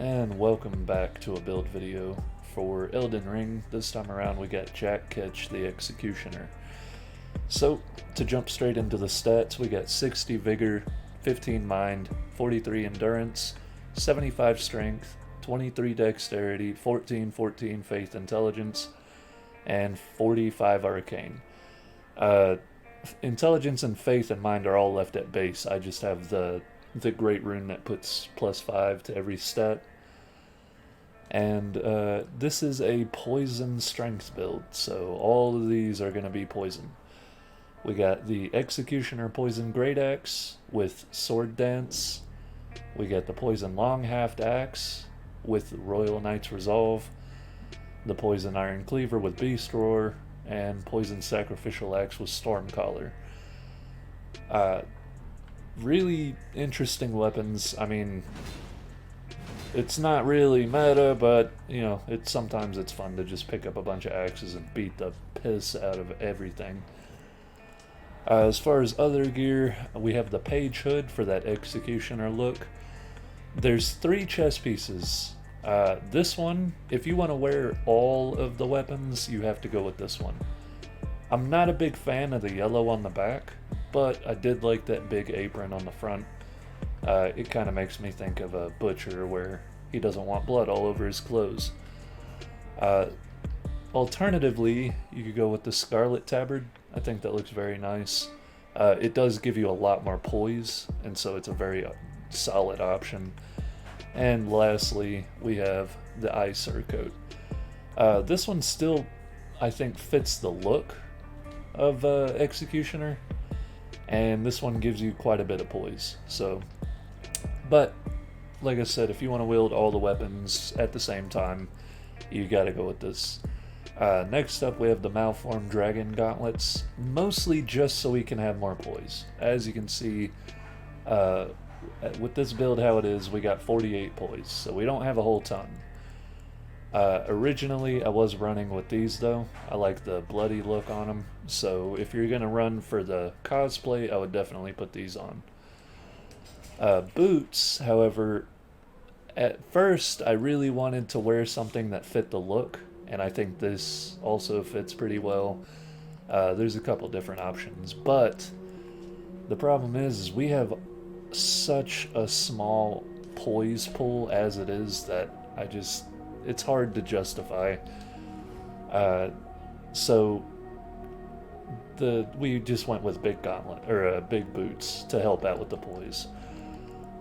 And welcome back to a build video for Elden Ring. This time around we got Jack Ketch, the Executioner. So, to jump straight into the stats, we got 60 Vigor, 15 Mind, 43 Endurance, 75 Strength, 23 Dexterity, 14 Faith Intelligence, and 45 Arcane. Intelligence and Faith and Mind are all left at base. I just have the Great Rune that puts +5 to every stat. And this is a poison strength build, so all of these are going to be poison. We got the Executioner Poison Great Axe with Sword Dance. We got the Poison Long Haft Axe with Royal Knight's Resolve. The Poison Iron Cleaver with Beast Roar. And Poison Sacrificial Axe with Stormcaller. Really interesting weapons. I mean, it's not really meta, but, you know, sometimes it's fun to just pick up a bunch of axes and beat the piss out of everything. As far as other gear, we have the Page Hood for that Executioner look. There's 3 chest pieces. This one, if you want to wear all of the weapons, you have to go with this one. I'm not a big fan of the yellow on the back, but I did like that big apron on the front. It kind of makes me think of a butcher where he doesn't want blood all over his clothes. Alternatively, you could go with the Scarlet Tabard. I think that looks very nice. It does give you a lot more poise, and so it's a very solid option. And lastly, we have the Eye Surcoat. This one still, I think, fits the look of Executioner, and this one gives you quite a bit of poise. So, but like I said, if you want to wield all the weapons at the same time, you gotta go with this. Next up, we have the Malformed Dragon Gauntlets, mostly just so we can have more poise. As you can see, with this build how it is, we got 48 poise, so we don't have a whole ton. Originally, I was running with these though. I like the bloody look on them, so if you're gonna run for the cosplay, I would definitely put these on. Boots, however, at first I really wanted to wear something that fit the look, and I think this also fits pretty well. There's a couple different options, but the problem is we have such a small poise pool as it is that it's hard to justify. So we just went with big big boots to help out with the poise.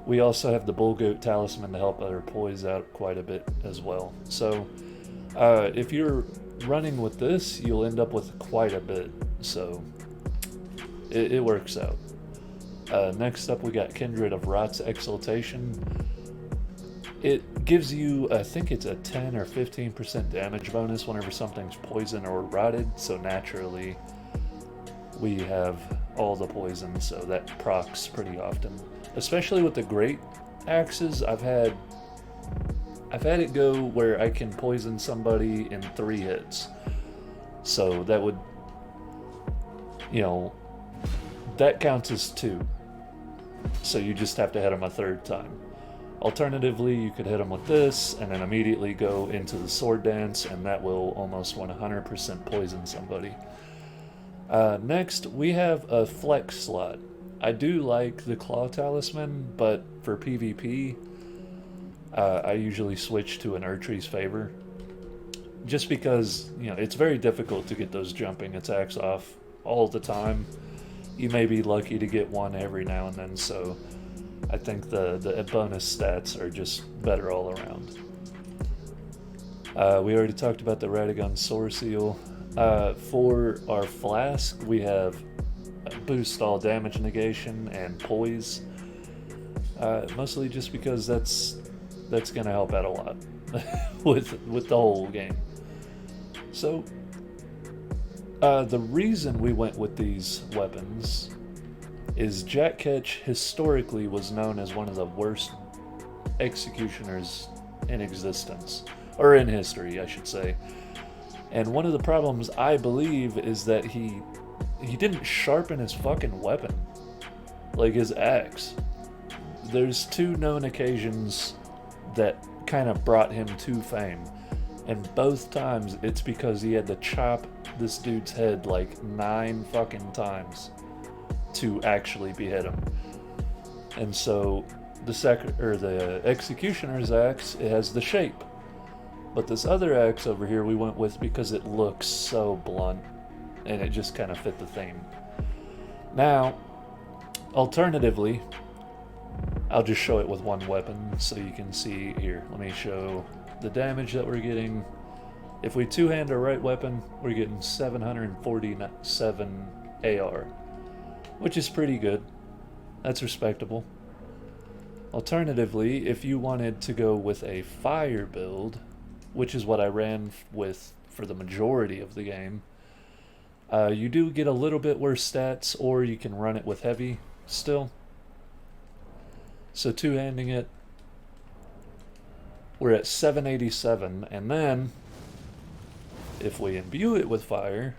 We also have the Bull Goat Talisman to help our poise out quite a bit as well. So if you're running with this, you'll end up with quite a bit, so it works out. Next up, we got Kindred of Rot's Exaltation. It gives you, I think it's a 10 or 15% damage bonus whenever something's poisoned or rotted, so naturally we have all the poison, so that procs pretty often. Especially with the great axes, I've had it go where I can poison somebody in 3 hits. So that would, you know, that counts as 2. So you just have to hit them a 3rd time. Alternatively, you could hit them with this and then immediately go into the Sword Dance, and that will almost 100% poison somebody. Next, we have a flex slot. I do like the Claw Talisman, but for PvP, I usually switch to an Erdtree's Favor. Just because, you know, it's very difficult to get those jumping attacks off all the time. You may be lucky to get one every now and then, so I think the bonus stats are just better all around. We already talked about the Radagon Soar Seal. For our flask, we have boost all damage negation and poise. Mostly just because that's gonna help out a lot with the whole game. So the reason we went with these weapons is Jack Ketch historically was known as one of the worst executioners in existence, or in history, I should say. And one of the problems, I believe, is that he didn't sharpen his fucking weapon, like his axe. There's 2 known occasions that kind of brought him to fame. And both times it's because he had to chop this dude's head like 9 fucking times to actually behead him. And so the executioner's axe, it has the shape. But this other axe over here we went with because it looks so blunt and it just kind of fit the theme. Now, alternatively, I'll just show it with one weapon so you can see here. Let me show the damage that we're getting. If we two-hand our right weapon, we're getting 747 AR, which is pretty good. That's respectable. Alternatively, if you wanted to go with a fire build, which is what I ran with for the majority of the game, you do get a little bit worse stats, or you can run it with heavy still. So two-handing it, we're at 787, and then if we imbue it with fire,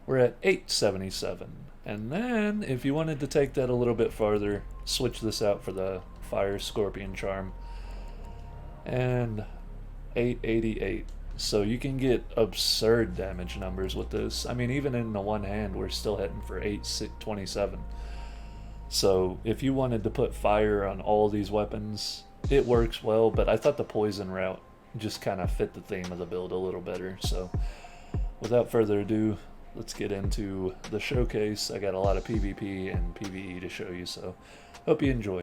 we're at 877. And then if you wanted to take that a little bit farther, switch this out for the fire scorpion charm, and 888. So you can get absurd damage numbers with this. I mean, even in the one hand, we're still heading for 827. So if you wanted to put fire on all these weapons, it works well, but I thought the poison route just kind of fit the theme of the build a little better. So without further ado, let's get into the showcase. I got a lot of PvP and PvE to show you, so hope you enjoy.